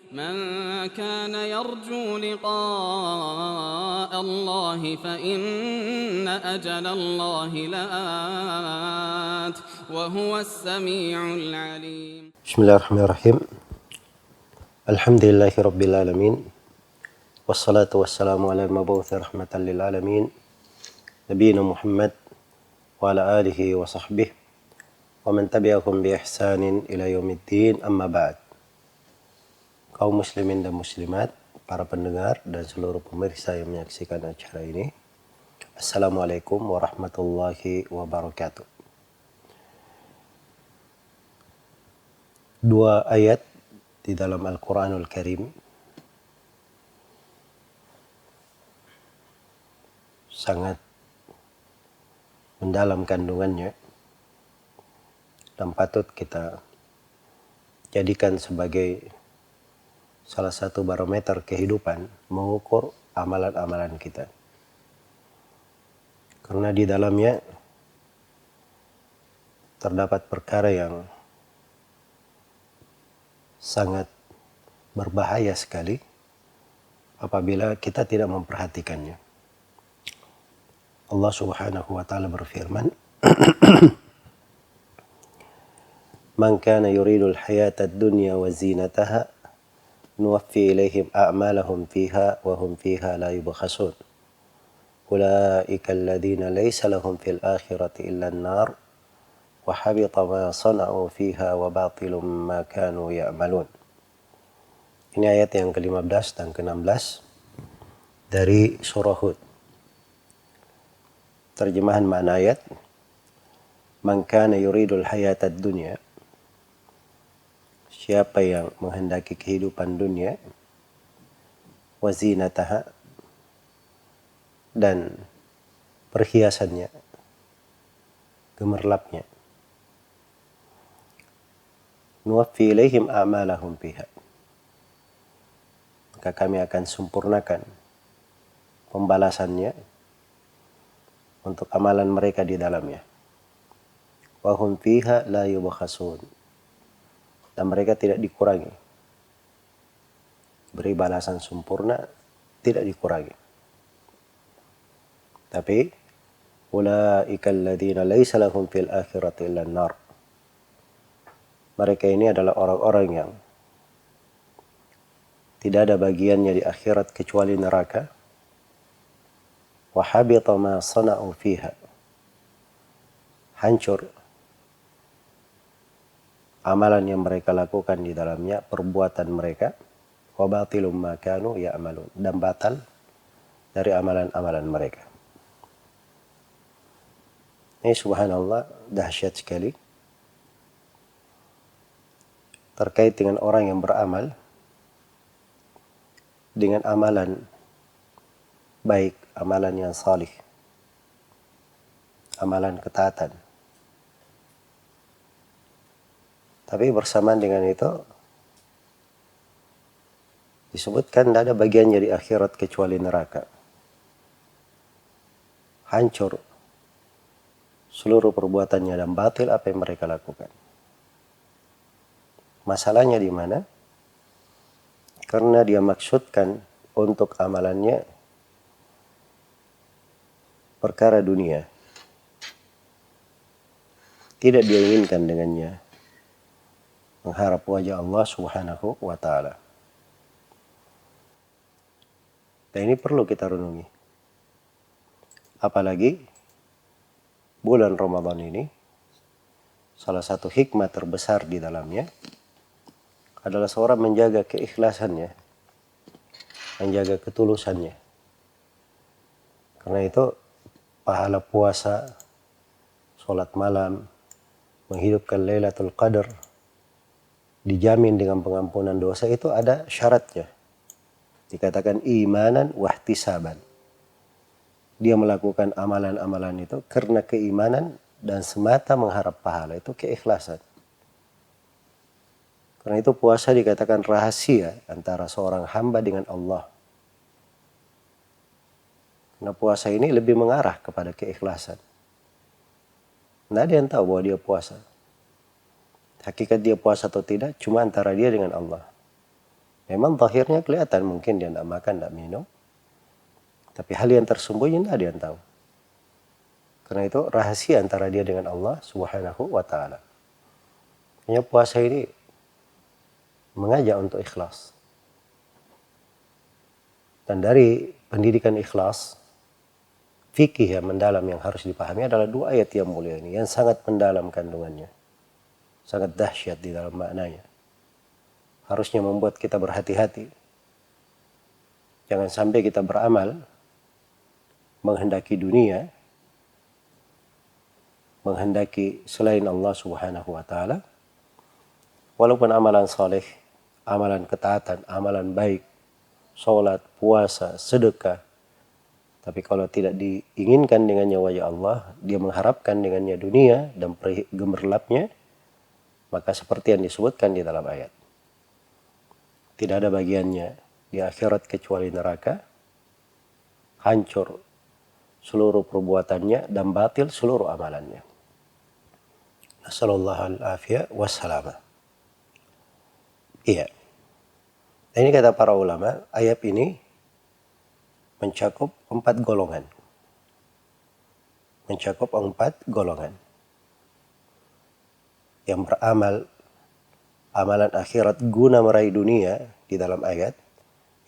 من كان يرجو لقاء الله فإن أجل الله لآت وهو السميع العليم. بسم الله الرحمن الرحيم. الحمد لله رب العالمين والصلاة والسلام على المبعوث رحمة للعالمين نبينا محمد وعلى آله وصحبه ومن تبعهم بإحسان إلى يوم الدين. أما بعد. Kaum muslimin dan muslimat, para pendengar dan seluruh pemirsa yang menyaksikan acara ini, Assalamualaikum warahmatullahi wabarakatuh. Dua ayat di dalam Al-Quranul Karim sangat mendalam kandungannya dan patut kita jadikan sebagai salah satu barometer kehidupan mengukur amalan-amalan kita. Karena di dalamnya terdapat perkara yang sangat berbahaya sekali apabila kita tidak memperhatikannya. Allah Subhanahu wa taala berfirman, "Man kana yuridul hayatad dunya wa zinataha nuwaffi ilaihim a'malahum fiha wa hum fiha la yubkhasun. Ulaika alladhina laysa lahum fil akhirati illa an-nar wa habita ma sana'u fiha wa batilum ma kanu ya'malun." Ini ayat yang ke-15 dan ke-16 dari surah Hud. Terjemahan makna ayat, man kana yuridul hayatad dunya, siapa yang menghendaki kehidupan dunia, wa zinataha, dan perhiasannya, gemerlapnya, nuwaffi ilaihim a'malahum fiha, maka kami akan sempurnakan pembalasannya untuk amalan mereka di dalamnya. Wa hum fiha la yubkhasun, dan mereka tidak dikurangi. Beri balasan sempurna, tidak dikurangi. Tapi ulaika alladzina laysa lahum fil akhirati illa an-nar. Mereka ini adalah orang-orang yang tidak ada bagiannya di akhirat kecuali neraka. Wa habita ma sana'u fiha, hancur amalan yang mereka lakukan di dalamnya, perbuatan mereka. Wa batilum ma kanu ya'malun, dan batal dari amalan-amalan mereka. Ini subhanallah dahsyat sekali terkait dengan orang yang beramal dengan amalan baik, amalan yang salih, amalan ketaatan. Tapi bersamaan dengan itu disebutkan tidak ada bagiannya di akhirat kecuali neraka. Hancur seluruh perbuatannya dan batil apa yang mereka lakukan. Masalahnya di mana? Karena dia maksudkan untuk amalannya perkara dunia. Tidak dia inginkan dengannya mengharap wajah Allah Subhanahu wa ta'ala. Dan ini perlu kita renungi. Apalagi bulan Ramadan ini, salah satu hikmah terbesar di dalamnya adalah seorang menjaga keikhlasannya, menjaga ketulusannya. Karena itu pahala puasa, sholat malam, menghidupkan Lailatul Qadar, dijamin dengan pengampunan dosa, itu ada syaratnya. Dikatakan imanan wahtisaban. Dia melakukan amalan-amalan itu karena keimanan dan semata mengharap pahala, itu keikhlasan. Karena itu puasa dikatakan rahasia antara seorang hamba dengan Allah. Karena puasa ini lebih mengarah kepada keikhlasan. Tidak ada yang tahu bahwa dia puasa. Hakikat dia puasa atau tidak cuma antara dia dengan Allah. Memang zahirnya kelihatan mungkin dia tidak makan, tidak minum. Tapi hal yang tersembunyi tidak ada yang tahu. Karena itu rahasia antara dia dengan Allah Subhanahu wa ta'ala. Hanya puasa ini mengajak untuk ikhlas. Dan dari pendidikan ikhlas, fikih yang mendalam yang harus dipahami adalah 2 ayat yang mulia ini, yang sangat mendalam kandungannya. Sangat dahsyat di dalam maknanya. Harusnya membuat kita berhati-hati. Jangan sampai kita beramal menghendaki dunia, menghendaki selain Allah Subhanahu wa ta'ala. Walaupun amalan saleh, amalan ketaatan, amalan baik, sholat, puasa, sedekah, tapi kalau tidak diinginkan dengannya wajah Allah, dia mengharapkan dengannya dunia dan gemerlapnya, maka seperti yang disebutkan di dalam ayat, tidak ada bagiannya di akhirat kecuali neraka, hancur seluruh perbuatannya dan batil seluruh amalannya. Nasallallahu al-afiyah wassalamah. Iya. Ini kata para ulama, ayat ini mencakup 4 golongan. Mencakup 4 golongan. Yang beramal amalan akhirat guna meraih dunia di dalam ayat,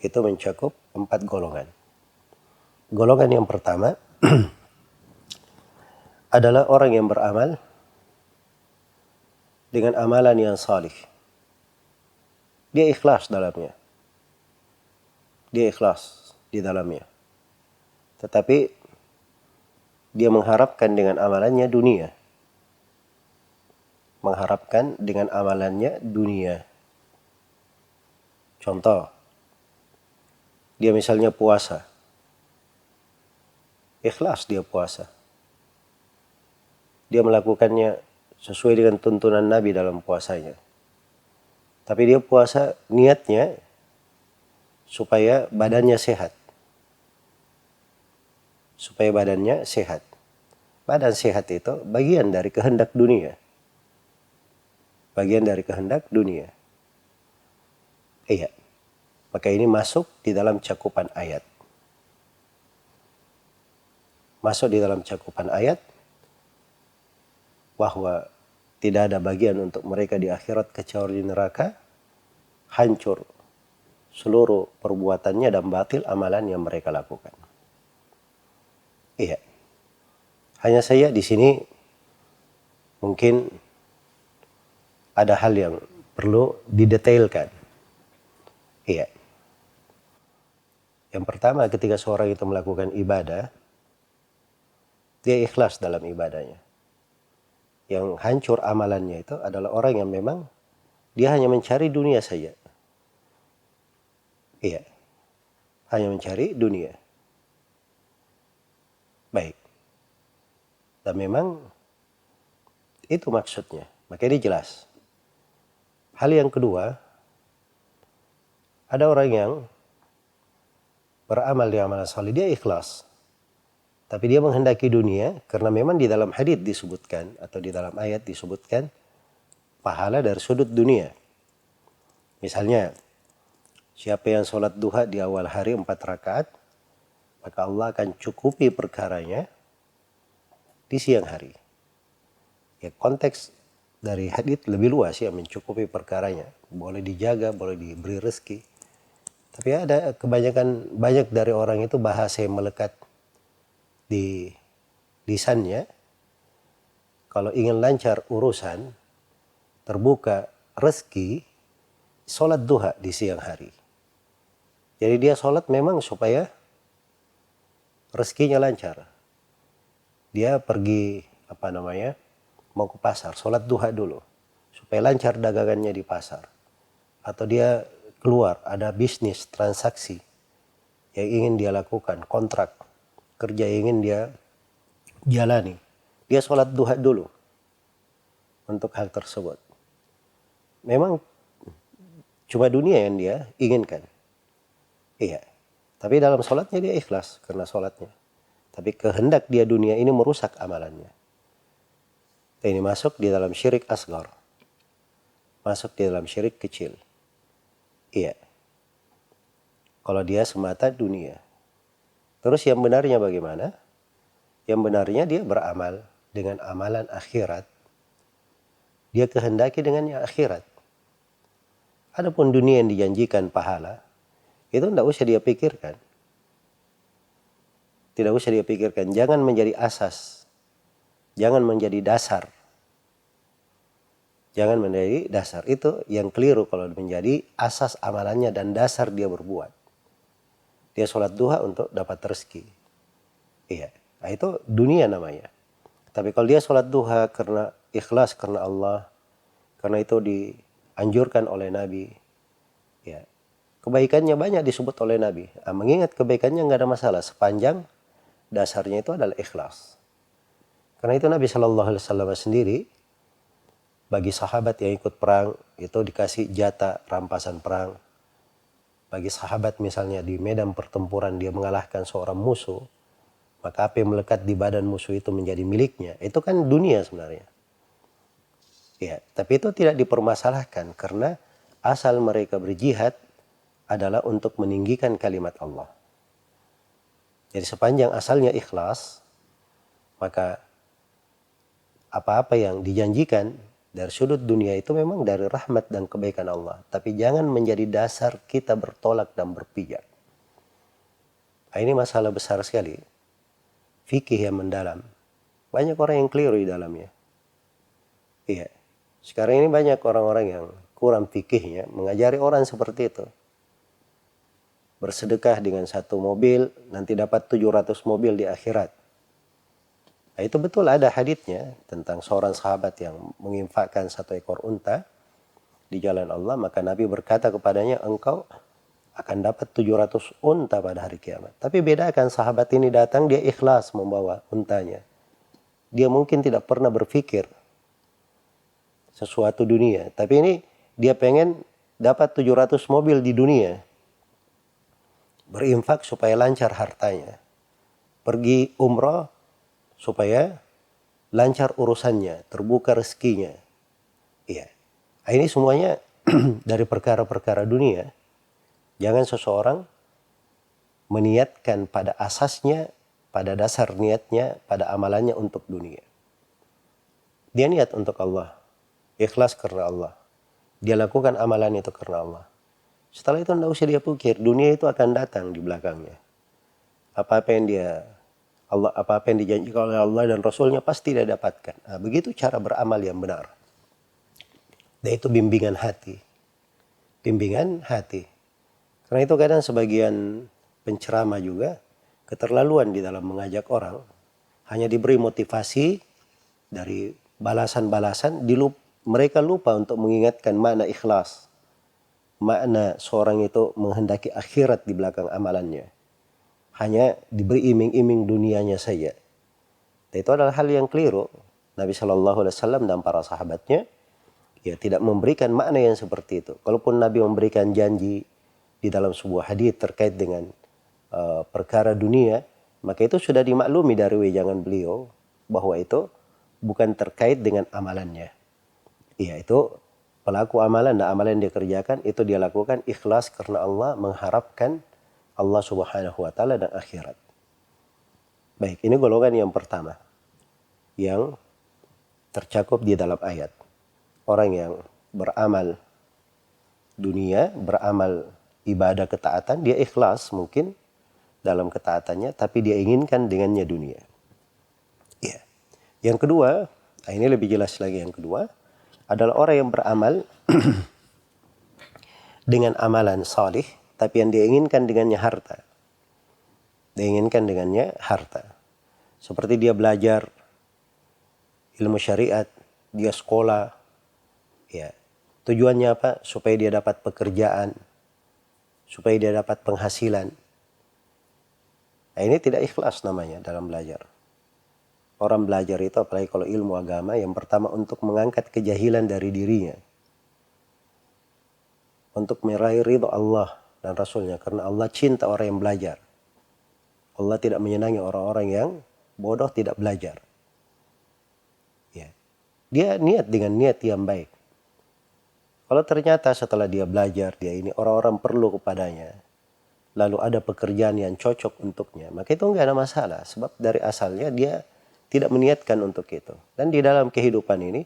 itu mencakup 4 golongan. Golongan yang pertama adalah orang yang beramal dengan amalan yang salih. Dia ikhlas dalamnya. Dia ikhlas di dalamnya. Tetapi dia mengharapkan dengan amalannya dunia. Mengharapkan dengan amalannya dunia. Contoh, dia misalnya puasa. Ikhlas dia puasa. Dia melakukannya sesuai dengan tuntunan Nabi dalam puasanya. Tapi dia puasa niatnya supaya badannya sehat. Supaya badannya sehat. Badan sehat itu bagian dari kehendak dunia. Bagian dari kehendak dunia. Iya. Maka ini masuk di dalam cakupan ayat. Masuk di dalam cakupan ayat bahwa tidak ada bagian untuk mereka di akhirat kecuali di neraka, hancur seluruh perbuatannya dan batil amalan yang mereka lakukan. Iya. Hanya saya di sini mungkin ada hal yang perlu didetailkan. Iya. Yang pertama, ketika seorang itu melakukan ibadah, dia ikhlas dalam ibadahnya. Yang hancur amalannya itu adalah orang yang memang dia hanya mencari dunia saja. Iya. Hanya mencari dunia. Baik. Dan memang itu maksudnya. Maka ini jelas. Hal yang kedua, ada orang yang beramal di amalan saleh, dia ikhlas. Tapi dia menghendaki dunia karena memang di dalam hadits disebutkan atau di dalam ayat disebutkan pahala dari sudut dunia. Misalnya, siapa yang sholat duha di awal hari 4 rakaat, maka Allah akan cukupi perkaranya di siang hari. Ya, konteks dari hadits lebih luas ya, mencukupi perkaranya. Boleh dijaga, boleh diberi rezeki. Tapi ada banyak dari orang itu bahasa yang melekat di lisannya. Kalau ingin lancar urusan, terbuka rezeki, sholat duha di siang hari. Jadi dia sholat memang supaya rezekinya lancar. Dia pergi mau ke pasar, sholat duha dulu supaya lancar dagangannya di pasar. Atau dia keluar, ada bisnis, transaksi yang ingin dia lakukan, kontrak kerja yang ingin dia jalani. Dia sholat duha dulu untuk hal tersebut. Memang cuma dunia yang dia inginkan. Iya. Tapi dalam sholatnya dia ikhlas karena sholatnya. Tapi kehendak dia dunia ini merusak amalannya. Ini masuk di dalam syirik asgar. Masuk di dalam syirik kecil. Iya. Kalau dia semata dunia. Terus yang benarnya bagaimana? Yang benarnya dia beramal dengan amalan akhirat. Dia kehendaki dengannya akhirat. Adapun dunia yang dijanjikan pahala, itu tidak usah dia pikirkan. Tidak usah dia pikirkan. Jangan menjadi asas. Jangan menjadi dasar. Jangan menjadi dasar. Itu yang keliru kalau menjadi asas amalannya dan dasar dia berbuat. Dia sholat duha untuk dapat rezeki. Iya. Nah, itu dunia namanya. Tapi kalau dia sholat duha karena ikhlas karena Allah, karena itu dianjurkan oleh Nabi, ya, kebaikannya banyak disebut oleh Nabi. Nah, mengingat kebaikannya nggak ada masalah sepanjang dasarnya itu adalah ikhlas. Karena itu Nabi Shallallahu Alaihi Wasallam sendiri bagi sahabat yang ikut perang itu dikasih jatah rampasan perang. Bagi sahabat misalnya di medan pertempuran dia mengalahkan seorang musuh, maka apa yang melekat di badan musuh itu menjadi miliknya. Itu kan dunia sebenarnya. Ya, tapi itu tidak dipermasalahkan karena asal mereka berjihad adalah untuk meninggikan kalimat Allah. Jadi sepanjang asalnya ikhlas, maka apa-apa yang dijanjikan dari sudut dunia itu memang dari rahmat dan kebaikan Allah. Tapi jangan menjadi dasar kita bertolak dan berpijak. Nah, ini masalah besar sekali. Fikih yang mendalam. Banyak orang yang keliru di dalamnya. Iya. Sekarang ini banyak orang-orang yang kurang fikihnya mengajari orang seperti itu. Bersedekah dengan satu mobil, nanti dapat 700 mobil di akhirat. Nah, itu betul ada haditsnya tentang seorang sahabat yang menginfakkan satu ekor unta di jalan Allah. Maka Nabi berkata kepadanya, engkau akan dapat 700 unta pada hari kiamat. Tapi bedakan sahabat ini datang, dia ikhlas membawa untanya. Dia mungkin tidak pernah berpikir sesuatu dunia. Tapi ini dia pengen dapat 700 mobil di dunia. Berinfak supaya lancar hartanya. Pergi umrah supaya lancar urusannya, terbuka rezekinya. Iya. Nah, ini semuanya dari perkara-perkara dunia. Jangan seseorang meniatkan pada asasnya, pada dasar niatnya, pada amalannya untuk dunia. Dia niat untuk Allah, ikhlas karena Allah. Dia lakukan amalan itu karena Allah. Setelah itu tidak usah dia pikir, dunia itu akan datang di belakangnya. Apa-apa yang dijanjikan oleh Allah dan Rasulnya pasti dia dapatkan. Nah, begitu cara beramal yang benar. Dan itu bimbingan hati. Bimbingan hati. Karena itu kadang sebagian penceramah juga keterlaluan di dalam mengajak orang. Hanya diberi motivasi dari balasan-balasan, mereka lupa untuk mengingatkan makna ikhlas. Makna seorang itu menghendaki akhirat di belakang amalannya. Hanya diberi iming-iming dunianya saja. Dan itu adalah hal yang keliru. Nabi Shallallahu Alaihi Wasallam dan para sahabatnya ya tidak memberikan makna yang seperti itu. Kalaupun Nabi memberikan janji di dalam sebuah hadits terkait dengan perkara dunia, maka itu sudah dimaklumi dari wejangan beliau bahwa itu bukan terkait dengan amalannya. Iya, itu pelaku amalan dan amalan yang dia kerjakan itu dia lakukan ikhlas karena Allah, mengharapkan Allah Subhanahu wa taala dan akhirat. Baik, ini golongan yang pertama yang tercakup di dalam ayat. Orang yang beramal dunia, beramal ibadah ketaatan, dia ikhlas mungkin dalam ketaatannya, tapi dia inginkan dengannya dunia. Ya. Yang kedua, ini lebih jelas lagi yang kedua, adalah orang yang beramal dengan amalan salih, tapi yang dia inginkan dengannya harta. Dia inginkan dengannya harta. Seperti dia belajar ilmu syariat, dia sekolah, ya. Tujuannya apa? Supaya dia dapat pekerjaan, supaya dia dapat penghasilan. Nah, ini tidak ikhlas namanya dalam belajar. Orang belajar itu apalagi kalau ilmu agama, yang pertama untuk mengangkat kejahilan dari dirinya. Untuk meraih ridho Allah dan Rasulnya. Karena Allah cinta orang yang belajar. Allah tidak menyenangi orang-orang yang bodoh tidak belajar. Ya. Dia niat dengan niat yang baik. Kalau ternyata setelah dia belajar, dia ini orang-orang perlu kepadanya. lalu ada pekerjaan yang cocok untuknya, maka itu nggak ada masalah. Sebab dari asalnya dia tidak meniatkan untuk itu. Dan di dalam kehidupan ini,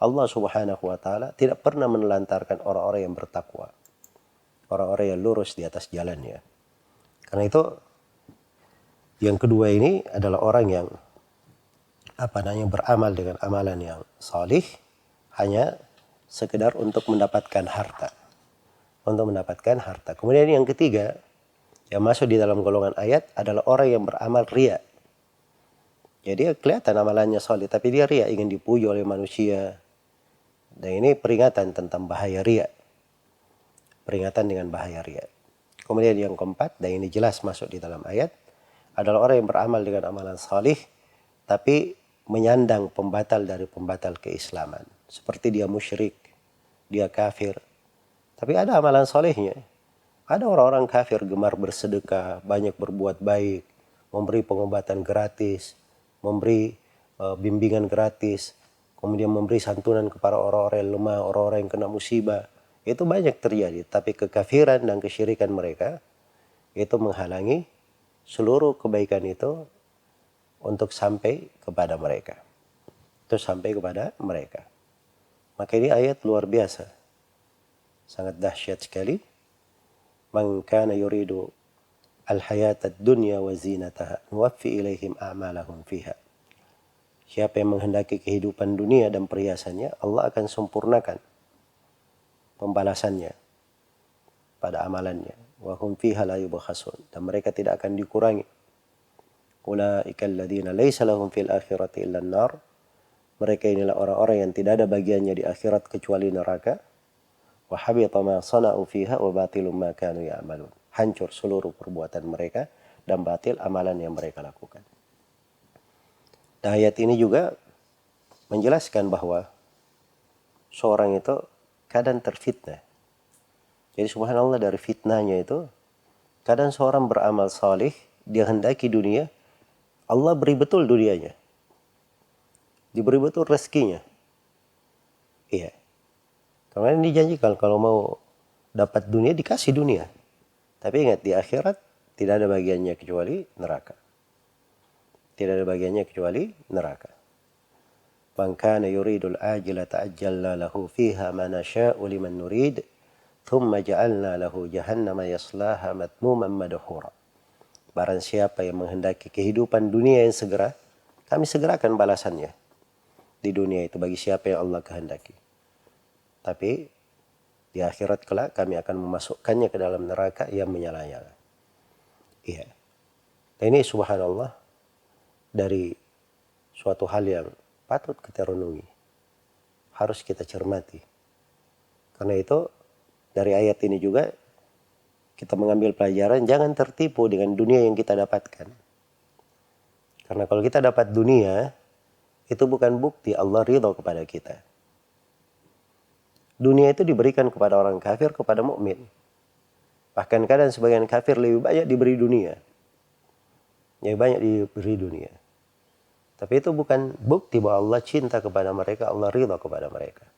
Allah Subhanahu wa Ta'ala tidak pernah menelantarkan orang-orang yang bertakwa, orang-orang yang lurus di atas jalannya. Karena itu, yang kedua ini adalah orang yang beramal dengan amalan yang salih hanya sekedar untuk mendapatkan harta. Untuk mendapatkan harta. Kemudian yang ketiga, yang masuk di dalam golongan ayat adalah orang yang beramal riya. Jadi kelihatan amalannya solid, tapi dia riya, ingin dipuji oleh manusia. Dan ini peringatan tentang bahaya riya. Peringatan dengan bahaya riya. Kemudian yang keempat, dan ini jelas masuk di dalam ayat, adalah orang yang beramal dengan amalan salih, tapi menyandang pembatal dari pembatal keislaman. Seperti dia musyrik, dia kafir. Tapi ada amalan salihnya. Ada orang-orang kafir gemar bersedekah, banyak berbuat baik, memberi pengobatan gratis, memberi bimbingan gratis, kemudian memberi santunan kepada orang-orang yang lemah, orang-orang yang kena musibah. Itu banyak terjadi, tapi kekafiran dan kesyirikan mereka itu menghalangi seluruh kebaikan itu untuk sampai kepada mereka. Itu sampai kepada mereka. Maka ini ayat luar biasa. Sangat dahsyat sekali. Man kana yuridu al-hayata ad-dunya wa zinataha nuwaffi ilaihim a'malahum fiha. Siapa yang menghendaki kehidupan dunia dan perhiasannya, Allah akan sempurnakan pembalasannya pada amalannya. Wa hum fiha la yubkhasun. Dan mereka tidak akan dikurangi. Ulaika alladziina laisa lahum fil akhirati illa an-nar. Mereka inilah orang-orang yang tidak ada bagiannya di akhirat kecuali neraka. Wa habita ma sana'u fiha wa batilum ma kanu ya'malun. Hancur seluruh perbuatan mereka dan batil amalan yang mereka lakukan. Dan ayat ini juga menjelaskan bahwa seorang itu kadang terfitnah. Jadi subhanallah, dari fitnahnya itu, kadang seorang beramal salih, dia hendaki dunia, Allah beri betul dunianya. Diberi betul rezekinya. Iya. Karena dijanjikan kalau mau dapat dunia, dikasih dunia. Tapi ingat, di akhirat tidak ada bagiannya kecuali neraka. Tidak ada bagiannya kecuali neraka. Man kana yuridul ajila ta'ajjalna lahu fiha ma nasha'u liman nurid, thumma ja'alna lahu jahannama yaslaha matmuman madhura. Barang siapa yang menghendaki kehidupan dunia yang segera, kami segerakan balasannya di dunia itu bagi siapa yang Allah kehendaki. Tapi di akhirat kelak kami akan memasukkannya ke dalam neraka yang menyala-nyala. Iya. Dan ini subhanallah dari suatu hal yang patut kita renungi. Harus kita cermati. Karena itu dari ayat ini juga kita mengambil pelajaran, jangan tertipu dengan dunia yang kita dapatkan. Karena kalau kita dapat dunia, itu bukan bukti Allah ridha kepada kita. Dunia itu diberikan kepada orang kafir, kepada mukmin. Bahkan kadang sebagian kafir lebih banyak diberi dunia. Lebih banyak diberi dunia. Tapi itu bukan bukti bahwa Allah cinta kepada mereka, Allah ridha kepada mereka.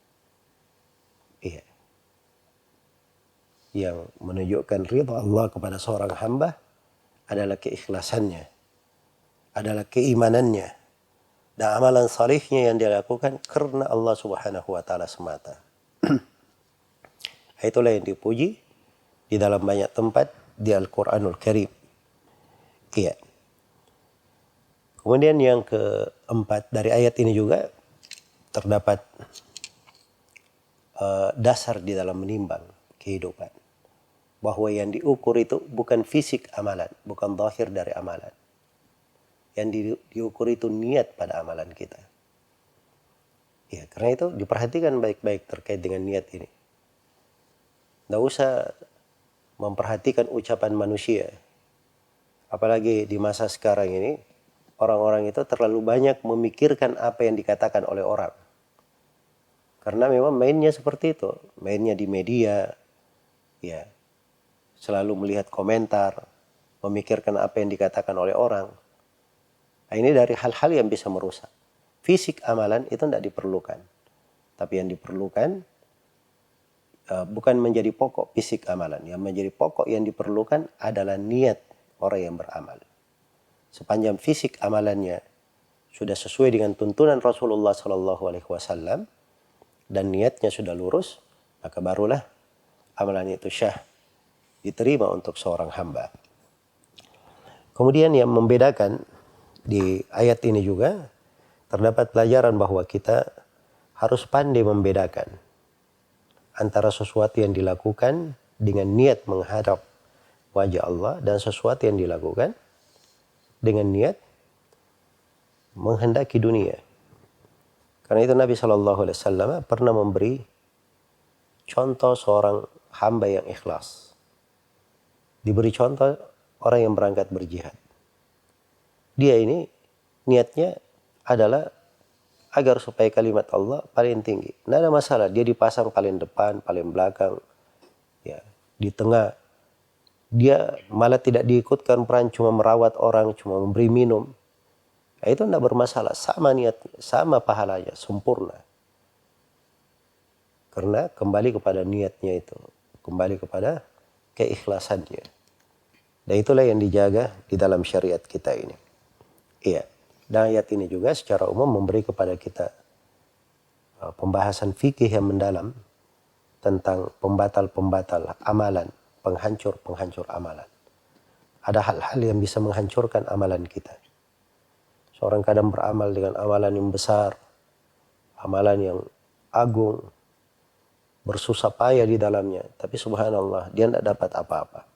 Iya. Yang menunjukkan ridha Allah kepada seorang hamba adalah keikhlasannya, adalah keimanannya, dan amalan salihnya yang dia lakukan karena Allah Subhanahu wa Ta'ala semata. Itulah yang dipuji di dalam banyak tempat di Al-Quranul Karim. Iya. Kemudian yang keempat, dari ayat ini juga terdapat dasar di dalam menimbang kehidupan. Bahwa yang diukur itu bukan fisik amalan, bukan zahir dari amalan. Yang diukur itu niat pada amalan kita. Ya, karena itu diperhatikan baik-baik terkait dengan niat ini. Tidak usah memperhatikan ucapan manusia. Apalagi di masa sekarang ini, orang-orang itu terlalu banyak memikirkan apa yang dikatakan oleh orang. Karena memang mainnya seperti itu. Mainnya di media, ya, selalu melihat komentar, memikirkan apa yang dikatakan oleh orang. Nah, ini dari hal-hal yang bisa merusak. Fisik amalan itu tidak diperlukan. Tapi yang diperlukan bukan menjadi pokok fisik amalan. Yang menjadi pokok yang diperlukan adalah niat orang yang beramal. Sepanjang fisik amalannya sudah sesuai dengan tuntunan Rasulullah SAW dan niatnya sudah lurus, maka barulah amalan itu syah, diterima untuk seorang hamba. Kemudian yang membedakan di ayat ini juga terdapat pelajaran bahwa kita harus pandai membedakan antara sesuatu yang dilakukan dengan niat menghadap wajah Allah dan sesuatu yang dilakukan dengan niat menghendaki dunia. Karena itu Nabi SAW pernah memberi contoh seorang hamba yang ikhlas. Diberi contoh orang yang berangkat berjihad. Dia ini niatnya adalah agar supaya kalimat Allah paling tinggi. Tidak ada masalah, dia dipasang paling depan, paling belakang, ya, di tengah. Dia malah tidak diikutkan peran cuma merawat orang, cuma memberi minum. Ya, itu tidak bermasalah, sama niatnya, sama pahalanya, sempurna. Karena kembali kepada niatnya itu, kembali kepada keikhlasannya. Dan itulah yang dijaga di dalam syariat kita ini. Iya. Dan ayat ini juga secara umum memberi kepada kita pembahasan fikih yang mendalam tentang pembatal-pembatal amalan, penghancur-penghancur amalan. Ada hal-hal yang bisa menghancurkan amalan kita. Seorang kadang beramal dengan amalan yang besar, amalan yang agung, bersusah payah di dalamnya, tapi subhanallah dia tidak dapat apa-apa.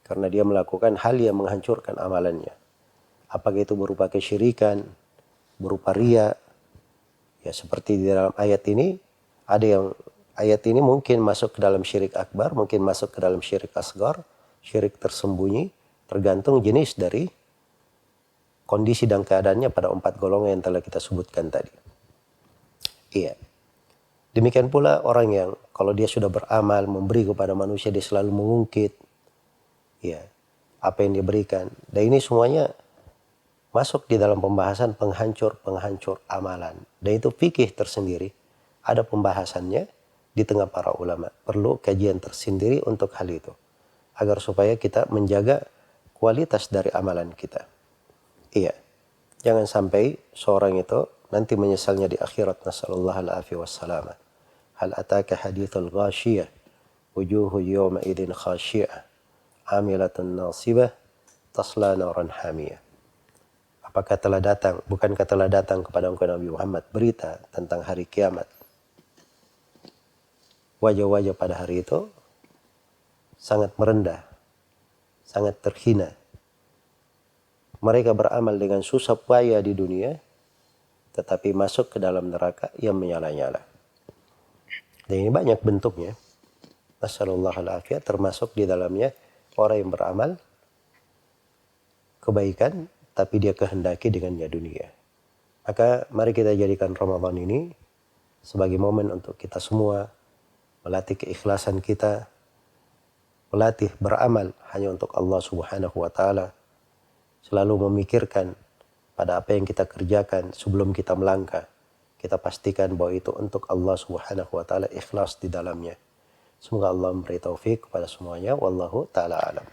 Karena dia melakukan hal yang menghancurkan amalannya. Apakah itu berupa kesyirikan, berupa riya. Ya seperti di dalam ayat ini, ada yang ayat ini mungkin masuk ke dalam syirik akbar, mungkin masuk ke dalam syirik asgar, syirik tersembunyi, tergantung jenis dari kondisi dan keadaannya pada 4 golongan yang telah kita sebutkan tadi. Iya. Demikian pula orang yang kalau dia sudah beramal, memberi kepada manusia, dia selalu mengungkit ya, apa yang diberikan. Dan ini semuanya masuk di dalam pembahasan penghancur-penghancur amalan. Dan itu fikih tersendiri. Ada pembahasannya di tengah para ulama. Perlu kajian tersendiri untuk hal itu. Agar supaya kita menjaga kualitas dari amalan kita. Iya. Jangan sampai seorang itu nanti menyesalnya di akhirat. Nasallallahu alaihi wassalam. Hal ataka hadithul ghashiyah. Wujuhu yawma idin khashiyah. Amilatun nasibah. Tasla naran hamiyah. Apakah telah datang, bukankah telah datang kepada engkau Nabi Muhammad berita tentang hari kiamat? Wajah-wajah pada hari itu sangat merendah, sangat terhina. Mereka beramal dengan susah payah di dunia, tetapi masuk ke dalam neraka yang menyala-nyala. Dan ini banyak bentuknya. Nasallallahu alaihi termasuk di dalamnya orang yang beramal kebaikan, tapi dia kehendaki dengannya dunia. Maka mari kita jadikan Ramadan ini sebagai momen untuk kita semua melatih keikhlasan kita, melatih beramal hanya untuk Allah Subhanahu wa taala, selalu memikirkan pada apa yang kita kerjakan sebelum kita melangkah. Kita pastikan bahwa itu untuk Allah Subhanahu wa taala, ikhlas di dalamnya. Semoga Allah memberi taufik kepada semuanya. Wallahu taala alam.